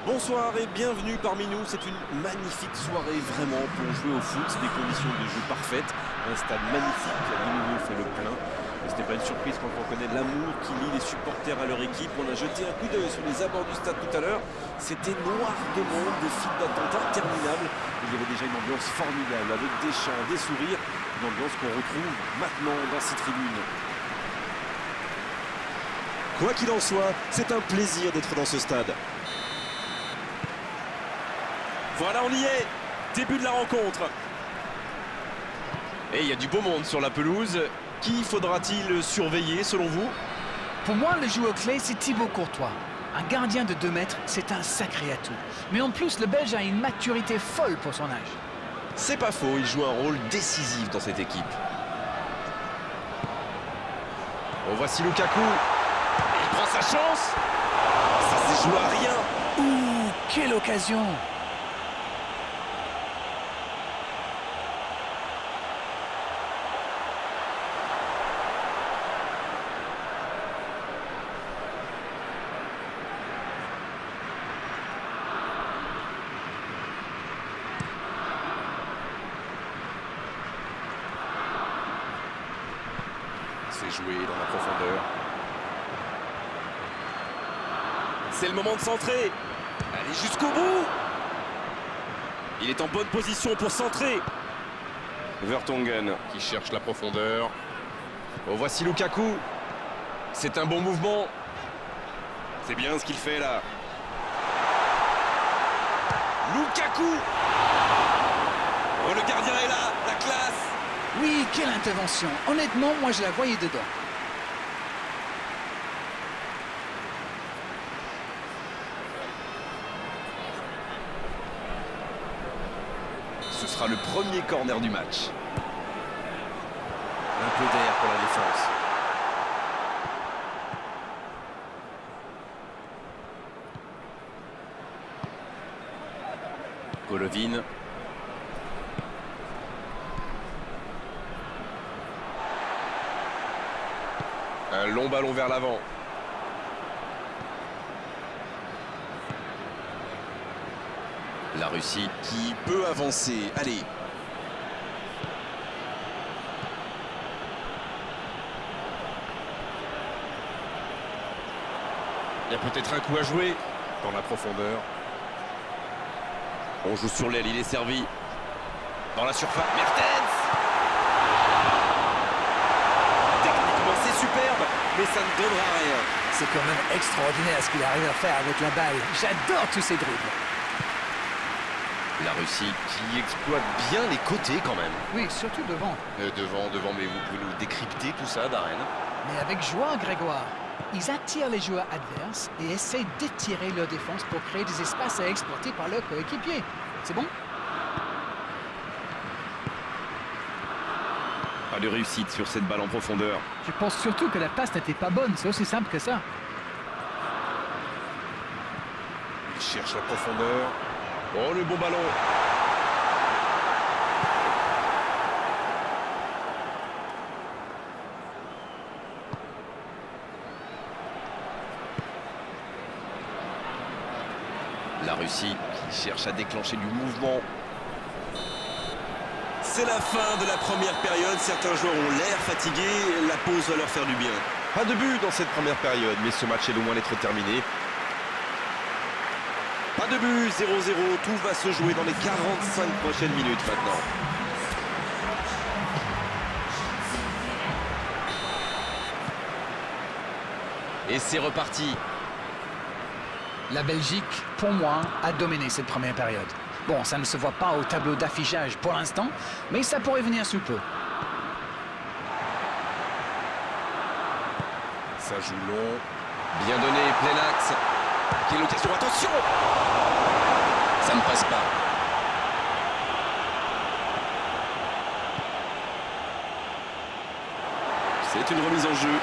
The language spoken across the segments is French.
Bonsoir et bienvenue parmi nous. C'est une magnifique soirée vraiment pour jouer au foot. C'est des conditions de jeu parfaites. Un stade magnifique qui a de nouveau fait le plein. Ce n'est pas une surprise quand on connaît l'amour qui lie les supporters à leur équipe. On a jeté un coup d'œil sur les abords du stade tout à l'heure. C'était noir de monde, des files d'attente interminables. Il y avait déjà une ambiance formidable avec des chants, des sourires. Une ambiance qu'on retrouve maintenant dans ces tribunes. Quoi qu'il en soit, c'est un plaisir d'être dans ce stade. Voilà, on y est. Début de la rencontre. Et il y a du beau monde sur la pelouse. Qui faudra-t-il surveiller selon vous? Pour moi, le joueur clé, c'est Thibaut Courtois. Un gardien de 2 mètres, c'est un sacré atout. Mais en plus, le Belge a une maturité folle pour son âge. C'est pas faux, il joue un rôle décisif dans cette équipe. Oh, voici Lukaku. Il prend sa chance. Ça s'est joué à rien. Ouh, quelle occasion! C'est joué dans la profondeur. C'est le moment de centrer. Allez jusqu'au bout. Il est en bonne position pour centrer. Vertonghen qui cherche la profondeur. Oh, voici Lukaku. C'est un bon mouvement. C'est bien ce qu'il fait là. Lukaku. Oh, le gardien est là, la classe. Oui, quelle intervention! Honnêtement, moi, je la voyais dedans. Ce sera le premier corner du match. Un peu d'air pour la défense. Golovin. Un long ballon vers l'avant. La Russie qui peut avancer. Allez. Il y a peut-être un coup à jouer. Dans la profondeur. On joue sur l'aile, il est servi. Dans la surface. Mertens. Techniquement, c'est superbe, mais ça ne donnera rien. C'est quand même extraordinaire ce qu'il arrive à faire avec la balle. J'adore tous ces dribbles. La Russie qui exploite bien les côtés quand même. Oui, surtout devant. Devant, mais vous pouvez nous décrypter tout ça, Darren? Mais avec joie, Grégoire. Ils attirent les joueurs adverses et essaient d'étirer leur défense pour créer des espaces à exploiter par leurs coéquipiers. C'est bon? Pas de réussite sur cette balle en profondeur. Je pense surtout que la passe n'était pas bonne. C'est aussi simple que ça. Il cherche la profondeur. Oh, le bon ballon. La Russie qui cherche à déclencher du mouvement. C'est la fin de la première période. Certains joueurs ont l'air fatigués. La pause va leur faire du bien. Pas de but dans cette première période, mais ce match est loin d'être terminé. Pas de but, 0-0. Tout va se jouer dans les 45 prochaines minutes maintenant. Et c'est reparti. La Belgique, pour moi, a dominé cette première période. Bon, ça ne se voit pas au tableau d'affichage pour l'instant, mais ça pourrait venir sous peu. Ça joue long. Bien donné, plein axe. Quelle occasion, attention! Ça ne passe pas. C'est une remise en jeu.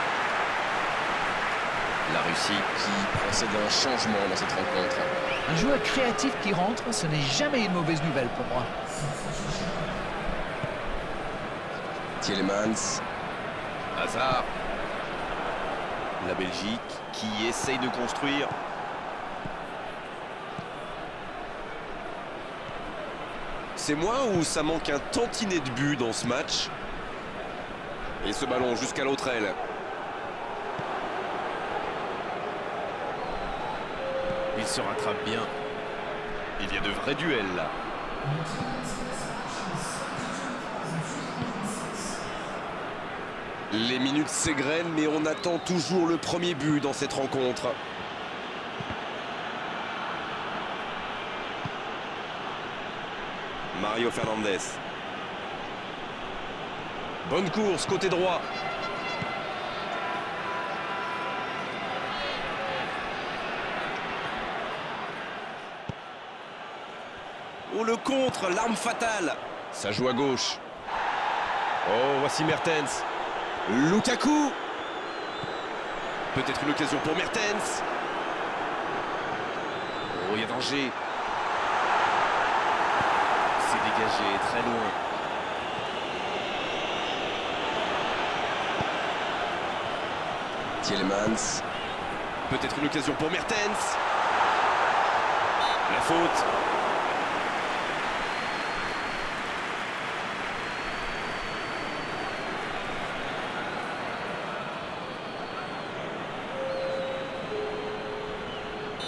La Russie qui procède à un changement dans cette rencontre. Un joueur créatif qui rentre, ce n'est jamais une mauvaise nouvelle pour moi. Tielemans. Hazard. La Belgique qui essaye de construire. C'est moi ou ça manque un tantinet de but dans ce match? Et ce ballon jusqu'à l'autre aile. Il se rattrape bien. Il y a de vrais duels là. Les minutes s'égrènent, mais on attend toujours le premier but dans cette rencontre. Mario Fernandez. Bonne course, côté droit. Oh, le contre, l'arme fatale. Ça joue à gauche. Oh, voici Mertens. Lukaku. Peut-être une occasion pour Mertens. Oh, il y a danger. C'est dégagé, très loin. Tielemans. Peut-être une occasion pour Mertens. La faute.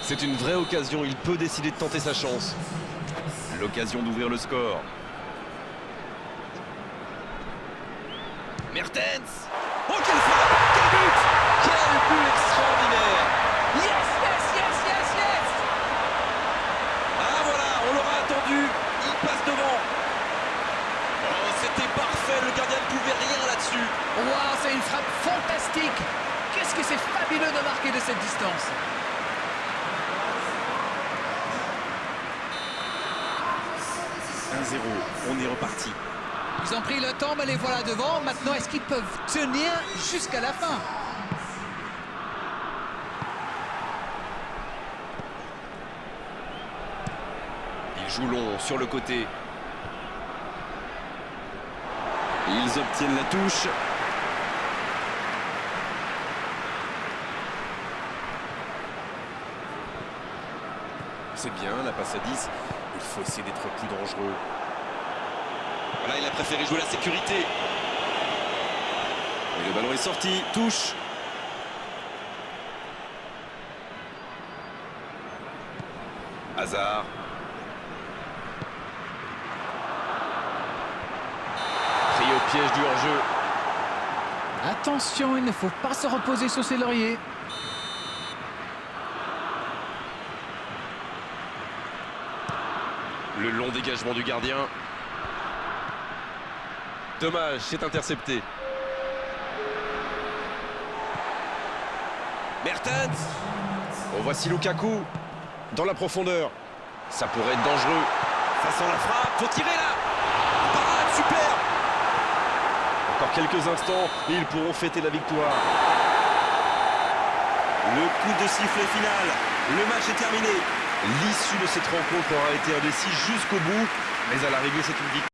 C'est une vraie occasion, il peut décider de tenter sa chance. L'occasion d'ouvrir le score. Mertens. Oh, quelle frappe! Quel but! Quel but extraordinaire! Yes, yes, yes, yes, yes! Ah voilà, on l'aura attendu. Il passe devant. Oh, c'était parfait. Le gardien ne pouvait rien là-dessus. Waouh, c'est une frappe fantastique! Qu'est-ce que c'est fabuleux de marquer de cette distance! 1-0, on est reparti. Ils ont pris le temps, mais les voilà devant. Maintenant, est-ce qu'ils peuvent tenir jusqu'à la fin? Il joue long sur le côté. Ils obtiennent la touche. C'est bien, la passe à 10. Il faut essayer d'être plus dangereux. Voilà, il a préféré jouer la sécurité. Et le ballon est sorti, touche. Hazard. Pris au piège du hors-jeu. Attention, il ne faut pas se reposer sur ses lauriers. Le long dégagement du gardien. Dommage, c'est intercepté. Mertens. Oh, voici Lukaku dans la profondeur. Ça pourrait être dangereux. Ça sent la frappe. Faut tirer là. Parade, super. Encore quelques instants et ils pourront fêter la victoire. Le coup de sifflet final. Le match est terminé. L'issue de cette rencontre aura été indécise jusqu'au bout, mais à l'arrivée, c'est une victoire.